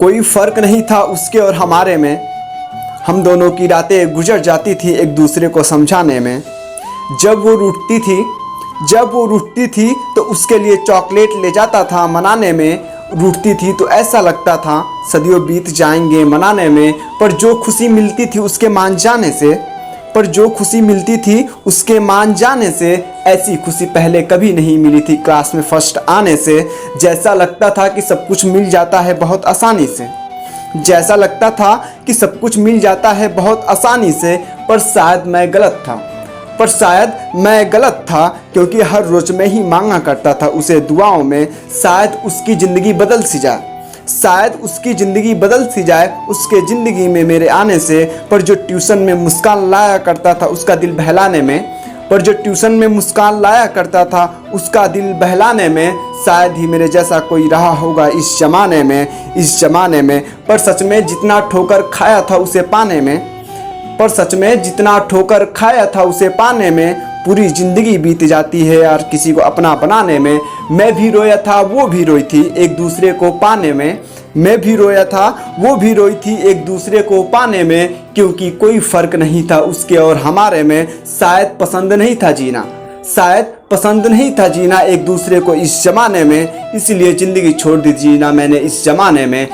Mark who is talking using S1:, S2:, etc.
S1: कोई फ़र्क नहीं था उसके और हमारे में। हम दोनों की रातें गुजर जाती थी एक दूसरे को समझाने में। जब वो रूठती थी तो उसके लिए चॉकलेट ले जाता था मनाने में। रूठती थी तो ऐसा लगता था सदियों बीत जाएंगे मनाने में। पर जो खुशी मिलती थी उसके मान जाने से ऐसी खुशी पहले कभी नहीं मिली थी क्लास में फर्स्ट आने से। जैसा लगता था कि सब कुछ मिल जाता है बहुत आसानी से। पर शायद मैं गलत था क्योंकि हर रोज में ही मांगा करता था उसे दुआओं में। शायद उसकी ज़िंदगी बदल सी जाए उसके ज़िंदगी में मेरे आने से। पर जो ट्यूशन में मुस्कान लाया करता था उसका दिल बहलाने में शायद ही मेरे जैसा कोई रहा होगा इस ज़माने में। पर सच में जितना ठोकर खाया था उसे पाने में पूरी ज़िंदगी बीत जाती है यार किसी को अपना बनाने में। मैं भी रोया था वो भी रोई थी एक दूसरे को पाने में। क्योंकि कोई फ़र्क नहीं था उसके और हमारे में। शायद पसंद नहीं था जीना एक दूसरे को इस ज़माने में। इसलिए ज़िंदगी छोड़ दी जीना मैंने इस ज़माने में।